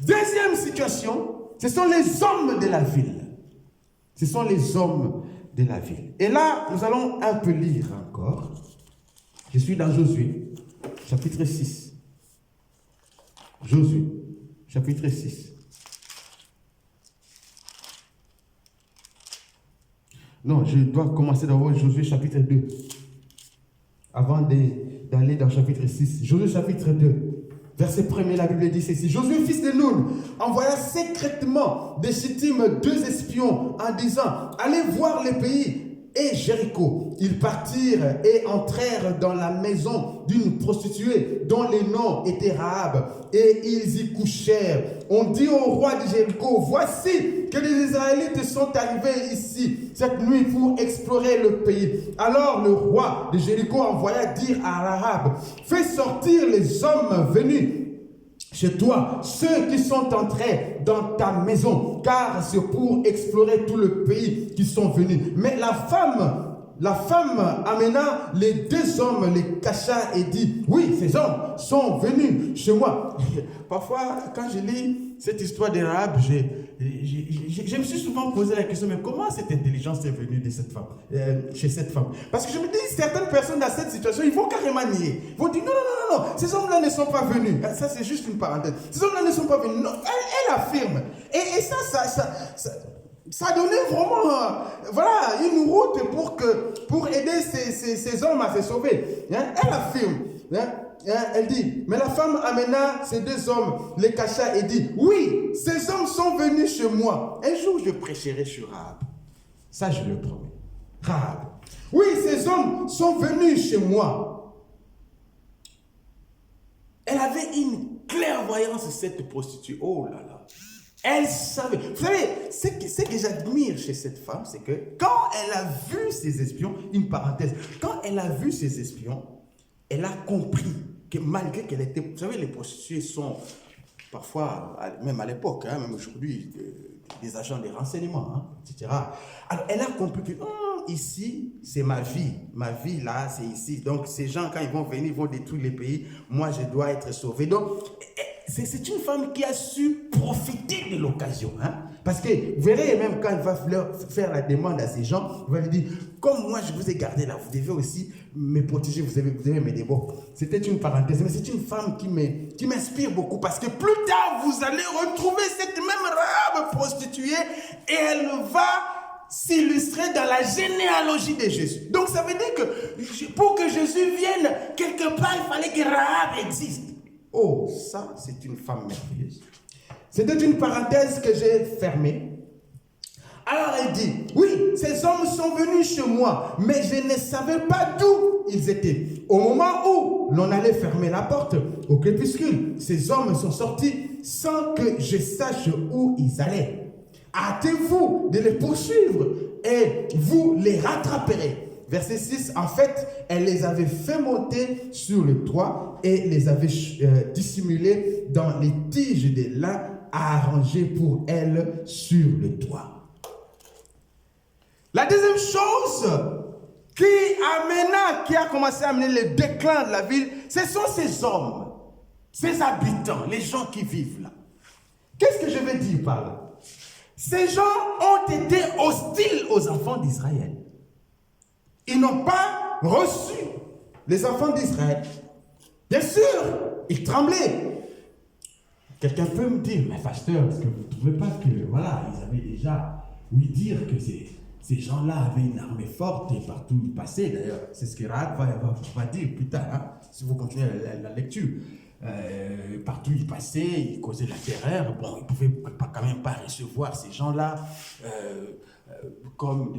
Deuxième situation, ce sont les hommes de la ville. Ce sont les hommes de la ville. Et là, nous allons un peu lire encore. Je suis dans Josué, chapitre 6. Josué, chapitre 6. Non, je dois commencer d'abord Josué, chapitre 2. Avant d'aller dans chapitre 6. Josué, chapitre 2. Verset 1er, la Bible dit ceci. Josué, fils de Nun, envoya secrètement de Chittim 2 espions en disant, allez voir le pays et Jéricho. Ils partirent et entrèrent dans la maison d'une prostituée dont le nom était Rahab, et ils y couchèrent. On dit au roi de Jéricho, voici que les Israélites sont arrivés ici cette nuit pour explorer le pays. Alors le roi de Jéricho envoya dire à Rahab, fais sortir les hommes venus chez toi, ceux qui sont entrés dans ta maison, car c'est pour explorer tout le pays qu'ils sont venus. Mais la femme amena les 2 hommes, les cacha et dit, oui, ces hommes sont venus chez moi. Parfois, quand je lis cette histoire de Rahab, je me suis souvent posé la question, mais comment cette intelligence est venue de cette femme, chez cette femme? Parce que je me dis, certaines personnes dans cette situation, ils vont carrément nier. Ils vont dire, non, ces hommes-là ne sont pas venus. Ça, c'est juste une parenthèse. Ces hommes-là ne sont pas venus. Non, elle affirme. Et ça donnait vraiment une route pour aider ces hommes à se sauver. Elle affirme. Elle dit, mais la femme amena ces 2 hommes, les cacha et dit, oui, ces hommes sont venus chez moi. Un jour, je prêcherai sur Rahab. Ça, je le promets. Rahab. Oui, ces hommes sont venus chez moi. Elle avait une clairvoyance, cette prostituée. Oh là là. Elle savait. Vous savez, ce que j'admire chez cette femme, c'est que quand elle a vu ces espions, une parenthèse, quand elle a vu ces espions, elle a compris que malgré qu'elle était... Vous savez, les prostituées sont parfois, même à l'époque, même aujourd'hui, des agents des renseignements, etc. Alors, elle a compris que ici, c'est ma vie. Ma vie, là, c'est ici. Donc, ces gens, quand ils vont venir, ils vont détruire les pays. Moi, je dois être sauvé. Donc, c'est une femme qui a su profiter de l'occasion. Parce que vous verrez, même quand elle va leur faire la demande à ces gens, elle va lui dire, comme moi je vous ai gardé là, vous devez aussi me protéger, vous devez m'aider. Bon, c'était une parenthèse, mais c'est une femme qui m'inspire beaucoup, parce que plus tard, vous allez retrouver cette même Rahab prostituée, et elle va s'illustrer dans la généalogie de Jésus. Donc ça veut dire que pour que Jésus vienne, quelque part, il fallait que Rahab existe. Oh, ça, c'est une femme merveilleuse. C'était une parenthèse que j'ai fermée. Alors elle dit, oui, ces hommes sont venus chez moi, mais je ne savais pas d'où ils étaient. Au moment où l'on allait fermer la porte, au crépuscule, ces hommes sont sortis sans que je sache où ils allaient. Hâtez-vous de les poursuivre et vous les rattraperez. Verset 6, en fait, elle les avait fait monter sur le toit et les avait dissimulés dans les tiges de lin arrangées pour elle sur le toit. La deuxième chose qui a commencé à amener le déclin de la ville, ce sont ces hommes, ces habitants, les gens qui vivent là. Qu'est-ce que je veux dire par là? Ces gens ont été hostiles aux enfants d'Israël. Ils n'ont pas reçu les enfants d'Israël. Bien sûr, ils tremblaient. Quelqu'un peut me dire, mais pasteur, est-ce que vous ne trouvez pas que, voilà, ils avaient déjà ouï dire que ces gens-là avaient une armée forte et partout où ils passaient, d'ailleurs, c'est ce que Rahab va dire plus tard, si vous continuez la lecture. Partout où ils passaient, ils causaient la terreur. Bon, ils ne pouvaient quand même pas recevoir ces gens-là comme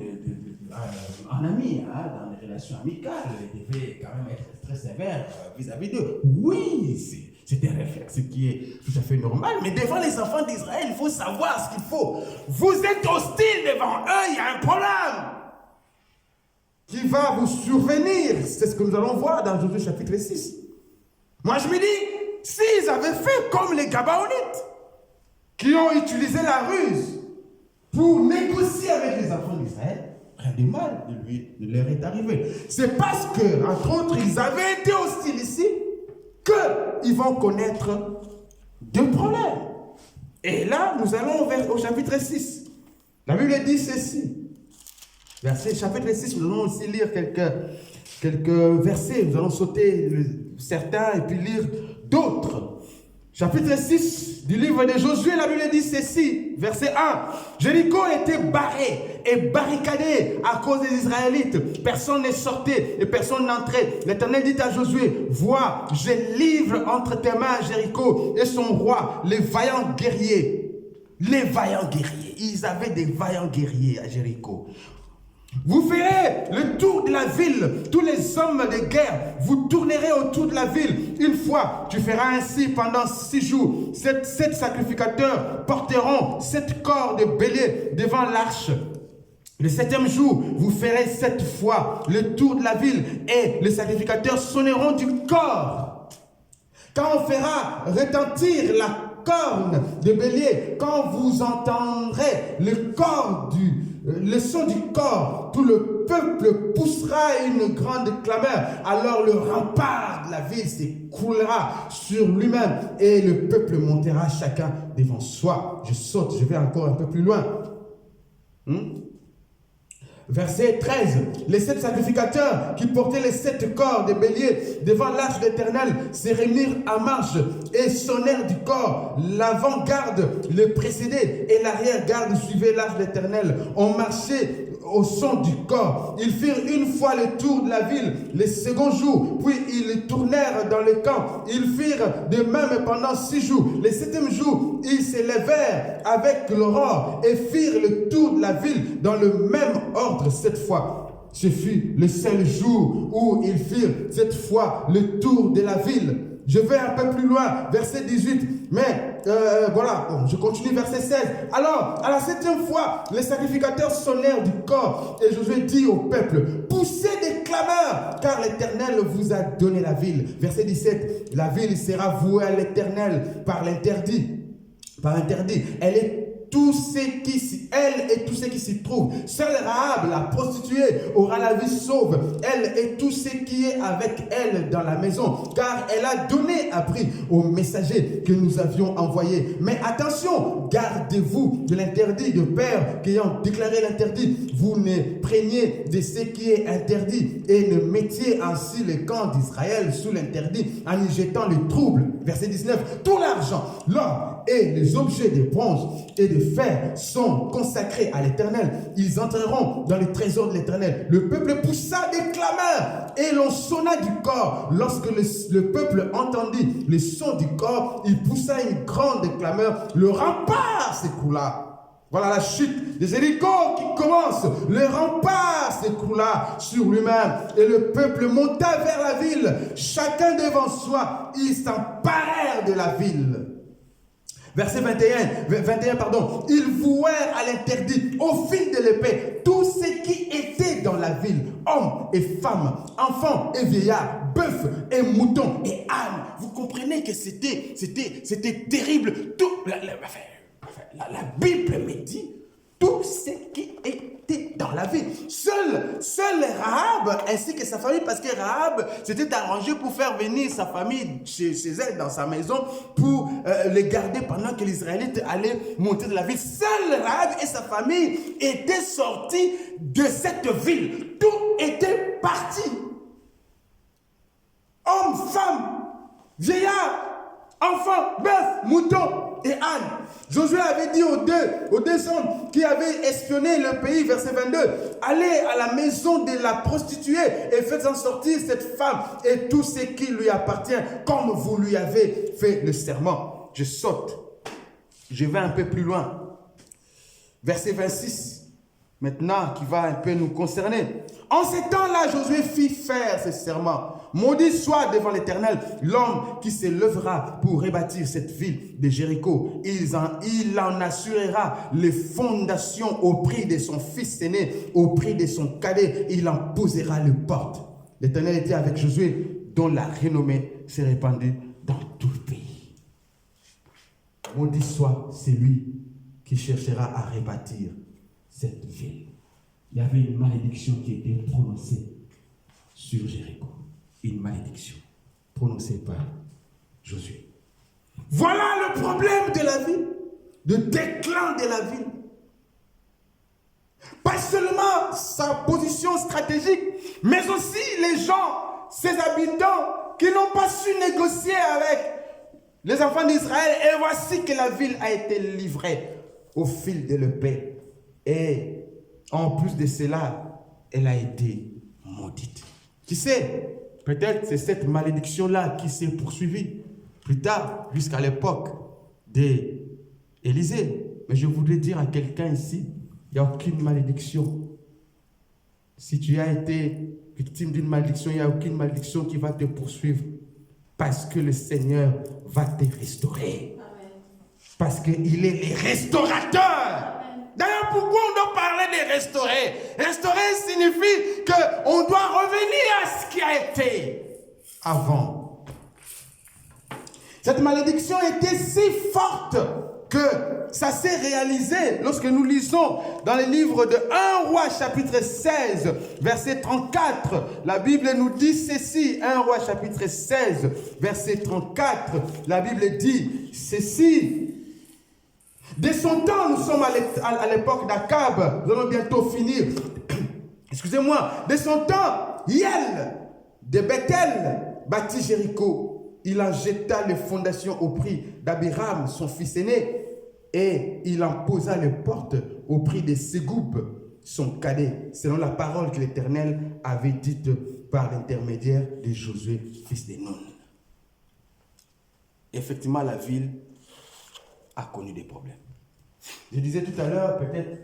en amis, dans les relations amicales. Ils devaient quand même être très sévères vis-à-vis d'eux. Oui, c'est un réflexe qui est tout à fait normal, mais devant les enfants d'Israël, il faut savoir ce qu'il faut. Vous êtes hostile devant eux, il y a un problème qui va vous survenir. C'est ce que nous allons voir dans Josué chapitre 6. Moi, je me dis, s'ils avaient fait comme les Gabaonites, qui ont utilisé la ruse pour négocier avec les enfants d'Israël, rien de mal de leur est arrivé. C'est parce que, entre autres, ils avaient été hostiles ici, qu'ils vont connaître deux problèmes. Et là, nous allons au chapitre 6. La Bible dit ceci. Chapitre 6, nous allons aussi lire quelques versets. Nous allons sauter certains et puis lire d'autres. Chapitre 6 du livre de Josué, la Bible dit ceci, verset 1. Jéricho était barré et barricadé à cause des Israélites. Personne ne sortait et personne n'entrait. L'Éternel dit à Josué, vois, je livre entre tes mains Jéricho et son roi, les vaillants guerriers. Les vaillants guerriers. Ils avaient des vaillants guerriers à Jéricho. Vous ferez le tour de la ville, tous les hommes de guerre, vous tournerez autour de la ville. Une fois, tu feras ainsi pendant 6 jours. Sept sacrificateurs porteront 7 corps de bélier devant l'arche. Le 7e jour, vous ferez 7 fois le tour de la ville et les sacrificateurs sonneront du corps. Quand on fera retentir la corne de bélier, quand vous entendrez le son du corps, tout le peuple poussera une grande clameur. Alors le rempart de la ville s'écroulera sur lui-même et le peuple montera chacun devant soi. Je vais encore un peu plus loin. Verset 13, les 7 sacrificateurs qui portaient les 7 corps de bélier devant l'arche de l'Éternel se remirent en marche et sonnèrent du corps. L'avant-garde le précédait et l'arrière-garde suivait l'arche de l'Éternel. On marchait au son du corps. Ils firent une fois le tour de la ville le second jour, puis ils tournèrent dans le camp. Ils firent de même pendant 6 jours. Le 7e jour, ils se levèrent avec l'aurore et firent le tour de la ville dans le même ordre 7 fois. Ce fut le seul jour où ils firent cette fois le tour de la ville. Je vais un peu plus loin, verset 18, mais voilà, je continue, verset 16. Alors, à la 7e fois, les sacrificateurs sonnèrent du corps, et Josué dit au peuple, poussez des clameurs, car l'Éternel vous a donné la ville. Verset 17, la ville sera vouée à l'Éternel par l'interdit. Elle et tous ceux qui s'y trouvent. Seule Rahab, la prostituée, aura la vie sauve. Elle et tous ceux qui est avec elle dans la maison. Car elle a donné abri aux messagers que nous avions envoyés. Mais attention, gardez-vous de l'interdit de père qui ayant déclaré l'interdit. Vous ne preniez de ce qui est interdit et ne mettiez ainsi le camp d'Israël sous l'interdit en y jetant le trouble. Verset 19. Tout l'argent, l'or et les objets de bronze et de fer sont consacrés à l'Éternel. Ils entreront dans les trésors de l'Éternel. Le peuple poussa des clameurs et l'on sonna du corps. Lorsque le peuple entendit le son du corps, il poussa une grande clameur. Le rempart s'écroula. Voilà la chute de Jéricho qui commence. Le rempart s'écroula sur lui-même et le peuple monta vers la ville. Chacun devant soi, ils s'emparèrent de la ville. Verset 21, ils vouèrent à l'interdit au fil de l'épée tous ceux qui étaient dans la ville, hommes et femmes, enfants et vieillards, bœufs et moutons et ânes. Vous comprenez que c'était terrible. La Bible me dit tous ceux qui étaient dans la ville. Seul Rahab ainsi que sa famille, parce que Rahab s'était arrangé pour faire venir sa famille chez elle dans sa maison pour les garder pendant que les Israélites allaient monter de la ville. Seul Rahab et sa famille étaient sortis de cette ville. Tout était parti. Hommes, femmes, vieillards, enfants, bœufs, moutons et ânes. Josué avait dit aux deux hommes qui avaient espionné le pays, verset 22, allez à la maison de la prostituée et faites-en sortir cette femme et tout ce qui lui appartient, comme vous lui avez fait le serment. Je saute. Je vais un peu plus loin. Verset 26, maintenant qui va un peu nous concerner. En ces temps-là, Josué fit faire ce serment. Maudit soit devant l'Éternel l'homme qui se lèvera pour rebâtir cette ville de Jéricho. Il en assurera les fondations au prix de son fils aîné, au prix de son cadet. Il en posera les portes. L'Éternel était avec Josué, dont la renommée s'est répandue dans tout le pays. Maudit soit celui qui cherchera à rebâtir cette ville. Il y avait une malédiction qui était prononcée sur Jéricho. Une malédiction prononcée par Josué. Voilà le problème de la ville, le déclin de la ville. Pas seulement sa position stratégique, mais aussi les gens, ses habitants, qui n'ont pas su négocier avec les enfants d'Israël, et voici que la ville a été livrée au fil de l'épée. Et en plus de cela, elle a été maudite. Qui sait, peut-être c'est cette malédiction-là qui s'est poursuivie plus tard, jusqu'à l'époque d'Élisée. Mais je voudrais dire à quelqu'un ici, il n'y a aucune malédiction. Si tu as été victime d'une malédiction, il n'y a aucune malédiction qui va te poursuivre. Parce que le Seigneur va te restaurer. Amen. Parce qu'il est le restaurateur. D'ailleurs, pourquoi on doit parler de restaurer? Restaurer signifie qu'on doit revenir à ce qui a été avant. Cette malédiction était si forte que ça s'est réalisé lorsque nous lisons dans le livre de 1 Roi chapitre 16, verset 34. La Bible nous dit ceci, 1 Roi chapitre 16, verset 34. La Bible dit ceci. Dès son temps, nous sommes à l'époque d'Akab, nous allons bientôt finir. Excusez-moi. Dès son temps, Hiel de Bethel bâtit Jéricho. Il en jeta les fondations au prix d'Abiram, son fils aîné, et il en posa les portes au prix de Ségoub, son cadet, selon la parole que l'Éternel avait dite par l'intermédiaire de Josué, fils de Nun. Effectivement, la ville a connu des problèmes. Je disais tout à l'heure, peut-être,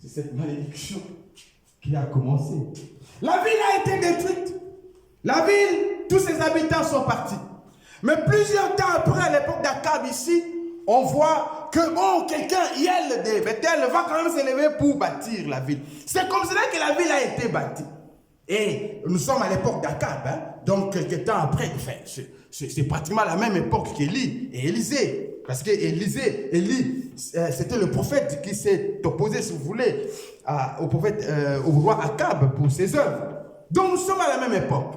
c'est cette malédiction qui a commencé. La ville a été détruite. La ville, tous ses habitants sont partis. Mais plusieurs temps après, à l'époque d'Akab ici, on voit que, bon, quelqu'un, Hiel de Bethel, va quand même s'élever pour bâtir la ville. C'est comme cela que la ville a été bâtie. Et nous sommes à l'époque d'Akab, hein? Donc quelques temps après, enfin, c'est pratiquement la même époque qu'Élie et Élisée. Parce que Élie, c'était le prophète qui s'est opposé, si vous voulez, au prophète, au roi Akab pour ses œuvres. Donc nous sommes à la même époque.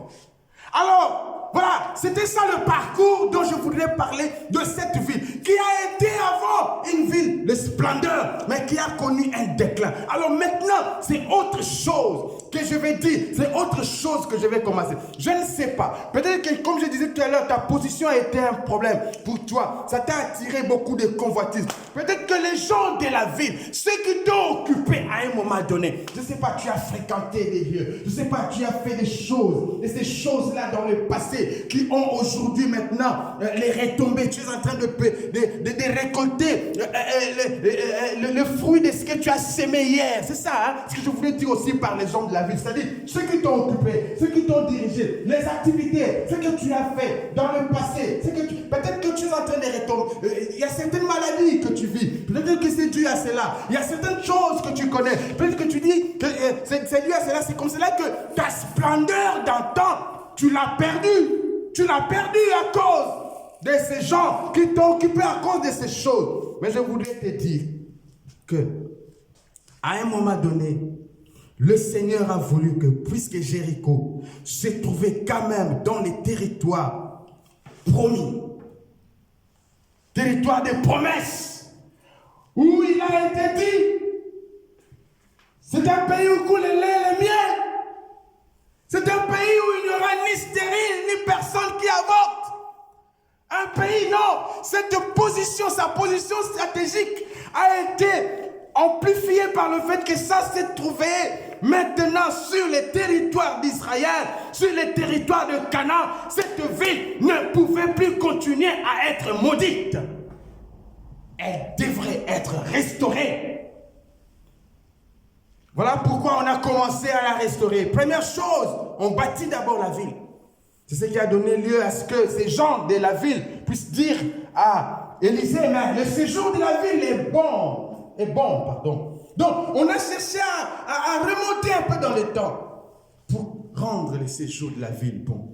Alors, voilà, c'était ça le parcours dont je voudrais parler de cette ville, qui a été avant une ville de splendeur, mais qui a connu un déclin. Alors maintenant, c'est autre chose que je vais dire, c'est autre chose que je vais commencer. Je ne sais pas, peut-être que comme je disais tout à l'heure, ta position a été un problème pour toi, ça t'a attiré beaucoup de convoitises. Peut-être que les gens de la ville, ceux qui t'ont occupé à un moment donné, je ne sais pas, tu as fréquenté des lieux, je ne sais pas, tu as fait des choses, et ces choses-là dans le passé, qui ont aujourd'hui maintenant les retombées. Tu es en train de récolter le fruit de ce que tu as sémé hier. C'est ça, hein? Ce que je voulais dire aussi par les gens de la ville. C'est-à-dire, ceux qui t'ont occupé, ceux qui t'ont dirigé, les activités, ce que tu as fait dans le passé, peut-être que tu es en train de retomber. Il y a certaines maladies que tu vis. Peut-être que c'est dû à cela. Il y a certaines choses que tu connais. Peut-être que tu dis que c'est dû à cela. C'est comme cela que ta splendeur d'antan, tu l'as perdu. Tu l'as perdu à cause de ces gens qui t'ont occupé à cause de ces choses. Mais je voudrais te dire que à un moment donné, le Seigneur a voulu que, puisque Jéricho se trouvait quand même dans les territoires promis, territoire de promesses, où il a été dit, c'est un pays où coule le lait et le miel. C'est un pays où il n'y aura ni stérile, ni personne qui avorte. Un pays, non. Cette position, sa position stratégique a été amplifiée par le fait que ça s'est trouvé maintenant sur les territoires d'Israël, sur les territoires de Canaan. Cette ville ne pouvait plus continuer à être maudite. Elle devrait être restaurée. Voilà pourquoi on a commencé à la restaurer. Première chose, on bâtit d'abord la ville. C'est ce qui a donné lieu à ce que ces gens de la ville puissent dire à Élisée, mais le séjour de la ville est bon. Donc, on a cherché à remonter un peu dans le temps pour rendre le séjour de la ville bon.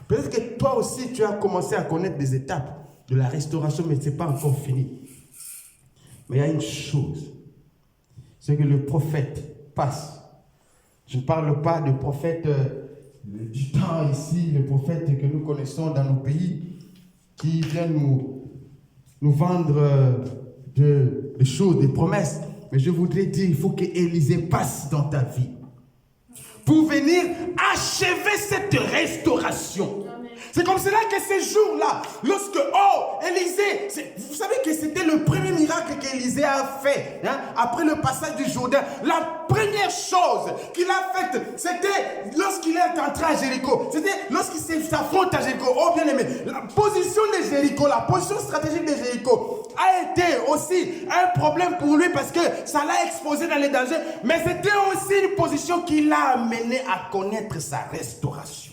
Peut-être que toi aussi, tu as commencé à connaître des étapes de la restauration, mais ce n'est pas encore fini. Mais il y a une chose, c'est que le prophète passe. Je ne parle pas de prophètes du temps ici, les prophètes que nous connaissons dans nos pays, qui viennent nous vendre des choses, des promesses. Mais je voudrais dire, il faut que Élisée passe dans ta vie. pour venir achever cette restauration. C'est comme cela que ces jours-là, lorsque, Élisée, vous savez que c'était le premier miracle qu'Élisée a fait, après le passage du Jourdain. La première chose qu'il a faite, c'était lorsqu'il est entré à Jéricho. C'était lorsqu'il s'affronte à Jéricho. Oh bien aimé, la position de Jéricho, la position stratégique de Jéricho a été aussi un problème pour lui parce que ça l'a exposé dans les dangers. Mais c'était aussi une position qui l'a amené à connaître sa restauration.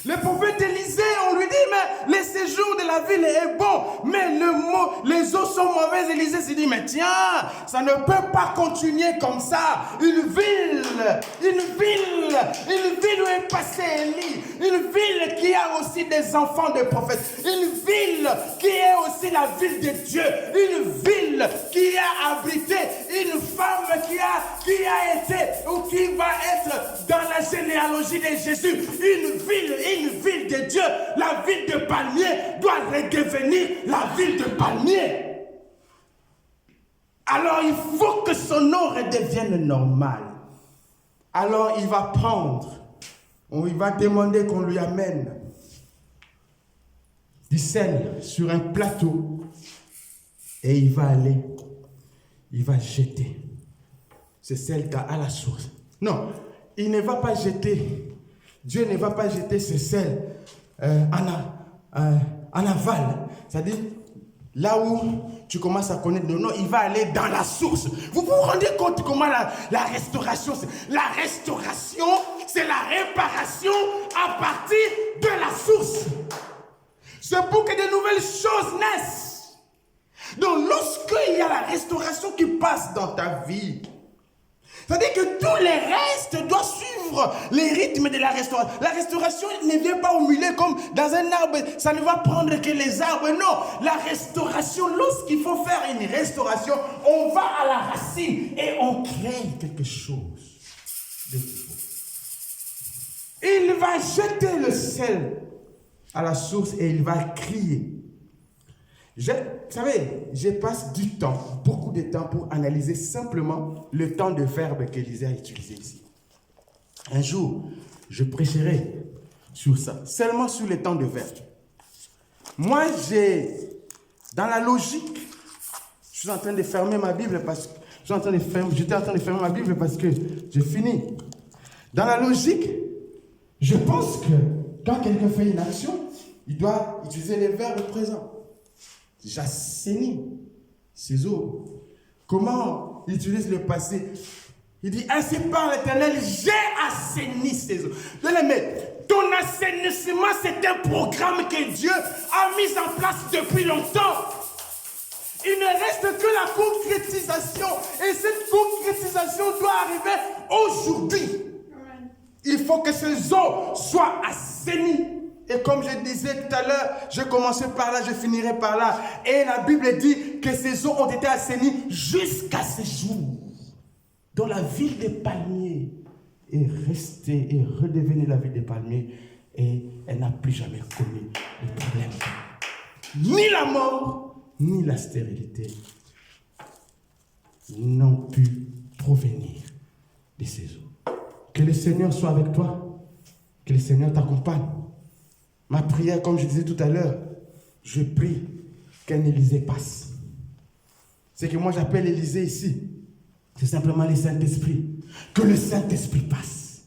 Le prophète Élisée, on lui dit, mais le séjour de la ville est bon, mais les eaux sont mauvaises. Élisée s'est dit, mais tiens, ça ne peut pas continuer comme ça. Une ville où est passé Élie, une ville qui a aussi des enfants de prophètes, une ville qui est aussi la ville de Dieu, une ville qui a abrité une femme qui a été ou qui va être dans la généalogie de Jésus, une ville de Dieu, la ville de Palmier doit redevenir la ville de Palmier. Alors il faut que son nom redevienne normal. Alors il va demander qu'on lui amène du sel sur un plateau et il va jeter ce sel à la source. Non, il ne va pas jeter. Dieu ne va pas jeter ce sel en aval. C'est-à-dire, là où tu commences à connaître le nom, il va aller dans la source. Vous vous rendez compte comment la restauration, la restauration, c'est la réparation à partir de la source. C'est pour que de nouvelles choses naissent. Donc, lorsqu'il y a la restauration qui passe dans ta vie, c'est-à-dire que tous les restes doivent suivre les rythmes de la restauration. La restauration ne vient pas au milieu comme dans un arbre. Ça ne va prendre que les arbres. Non, la restauration, lorsqu'il faut faire une restauration, on va à la racine et on crée quelque chose de nouveau. Il va jeter le sel à la source et il va crier. Vous savez, je passe du temps, beaucoup de temps pour analyser simplement le temps de verbe qu'Élisée a utilisé ici. Un jour, je prêcherai sur ça, seulement sur le temps de verbe. Moi, dans la logique, je suis en train de fermer ma Bible parce que j'étais en train de fermer ma Bible parce que j'ai fini. Dans la logique, je pense que quand quelqu'un fait une action, il doit utiliser les verbes présents. J'assainis ses eaux. Comment il utilise le passé? Il dit, ainsi par l'Éternel, j'ai assaini ses eaux. Mais ton assainissement, c'est un programme que Dieu a mis en place depuis longtemps. Il ne reste que la concrétisation. Et cette concrétisation doit arriver aujourd'hui. Il faut que ces eaux soient assainies. Et comme je disais tout à l'heure, je commençais par là, je finirai par là. Et la Bible dit que ces eaux ont été assainies jusqu'à ce jour, dont la ville des palmiers est restée et redevenue la ville des palmiers. Et elle n'a plus jamais connu de problème. Ni la mort, ni la stérilité n'ont pu provenir de ces eaux. Que le Seigneur soit avec toi, que le Seigneur t'accompagne. Ma prière, comme je disais tout à l'heure, je prie qu'un Élysée passe. Ce que moi j'appelle Élysée ici, c'est simplement le Saint-Esprit. Que le Saint-Esprit passe.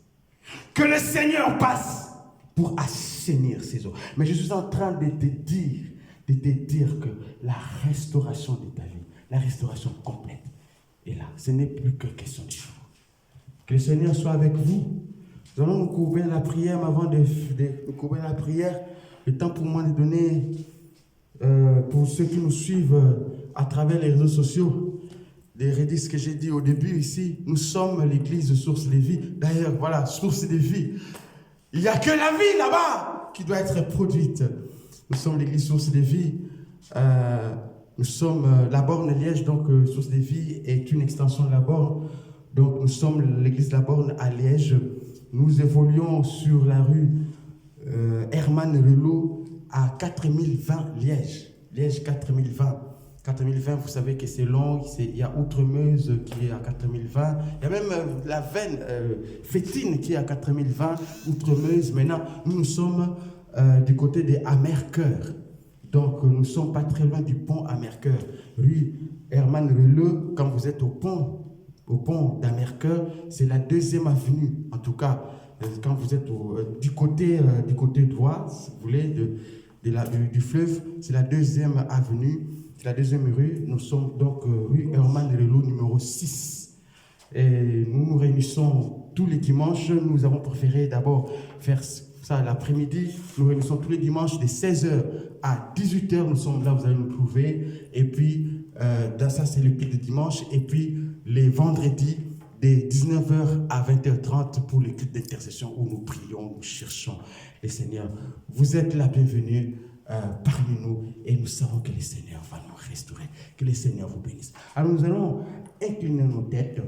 Que le Seigneur passe pour assainir ces eaux. Mais je suis en train de te dire que la restauration de ta vie, la restauration complète est là. Ce n'est plus que question de jour. Que le Seigneur soit avec vous. Nous allons nous couvrir la prière, mais avant de nous couvrir la prière, le temps pour moi de donner, pour ceux qui nous suivent à travers les réseaux sociaux, les redis ce que j'ai dit au début ici, nous sommes l'église Source de Vie. D'ailleurs, voilà, Source de Vie. Il n'y a que la vie là-bas qui doit être produite. Nous sommes l'église Source de Vie. Nous sommes la borne Liège, donc Source de Vie est une extension de la borne. Donc nous sommes l'église de la borne à Liège. Nous évoluons sur la rue Herman Relot à 4020 Liège. Liège 4020. 4020, vous savez que c'est long. Il y a Outremeuse qui est à 4020. Il y a même la veine Fétine qui est à 4020. Outremeuse. Maintenant, nous sommes du côté des Amercœur. Donc, nous ne sommes pas très loin du pont Amercœur. Rue Herman Releux, quand vous êtes au pont d'Amercœur, c'est la 2e avenue. En tout cas, quand vous êtes du côté droit, si vous voulez, du fleuve, c'est la 2e avenue. C'est la 2e rue. Nous sommes donc rue Herman Releux, numéro 6. Et nous nous réunissons tous les dimanches. Nous avons préféré d'abord faire ça l'après-midi. Nous réunissons tous les dimanches de 16h à 18h. Nous sommes là, vous allez nous trouver. Et puis, ça c'est le pic de dimanche. Et puis, les vendredis, de 19h à 20h30 pour les cultes d'intercession où nous prions, nous cherchons le Seigneur. Vous êtes la bienvenue parmi nous et nous savons que le Seigneur va nous restaurer, que le Seigneur vous bénisse. Alors nous allons incliner nos têtes